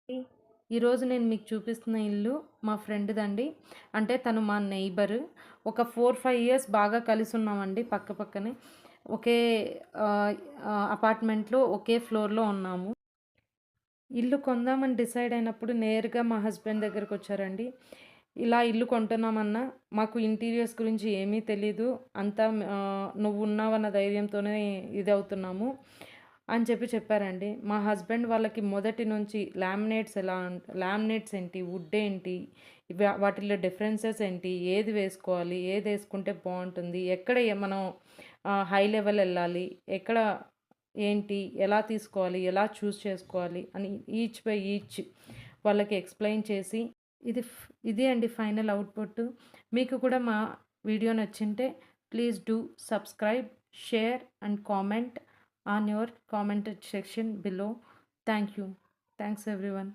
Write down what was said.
ఈ ఈరోజు నేను మీకు చూపిస్తున్న ఇల్లు మా ఫ్రెండ్‌దండి. అంటే తను మా నెయిబర్. ఒక 4, 5 ఇయర్స్ బాగా కలిసున్నామండి పక్కపక్కనే. ఒకే ఆహ్, అపార్ట్మెంట్‌లో ఒకే ఫ్లోర్‌లో ఉన్నాము. ఇల్లు కొందామని డిసైడ్ అయినప్పుడు నేరుగా మా హస్బెండ్ దగ్గరకొచ్చారండి. ఇలా ఇల్లు కొంటున్నామన్నా, మాకు ఇంటీరియర్స్ గురించి ఏమీ తెలీదు. అంతా నువ్వున్నావన్న ధైర్యంతోనే ఇదవుతున్నాము అని చెప్పారండి. మా హస్బెండ్ వాళ్ళకి మొదటి నుంచి లామినేట్స్ ఏంటి, వుడ్ ఏంటి, వాటిలో డిఫరెన్సెస్ ఏంటి, ఏది వేసుకోవాలి, ఏదేసుకుంటే బావుంటుంది, ఎక్కడ మనం హై లెవెల్ ఎళ్ళాలి, ఎక్కడ ఏంటి, ఎలా తీసుకోవాలి, ఎలా చూజ్ చేసుకోవాలి అని ఈచ్ బై ఈచ్ వాళ్ళకి ఎక్స్‌ప్లెయిన్ చేసి, ఇదే అండి ఫైనల్ అవుట్‌పుట్. మీకు కూడా మా వీడియో నచ్చింటే please do subscribe, share and comment on your comment section below. Thank you. Thanks everyone.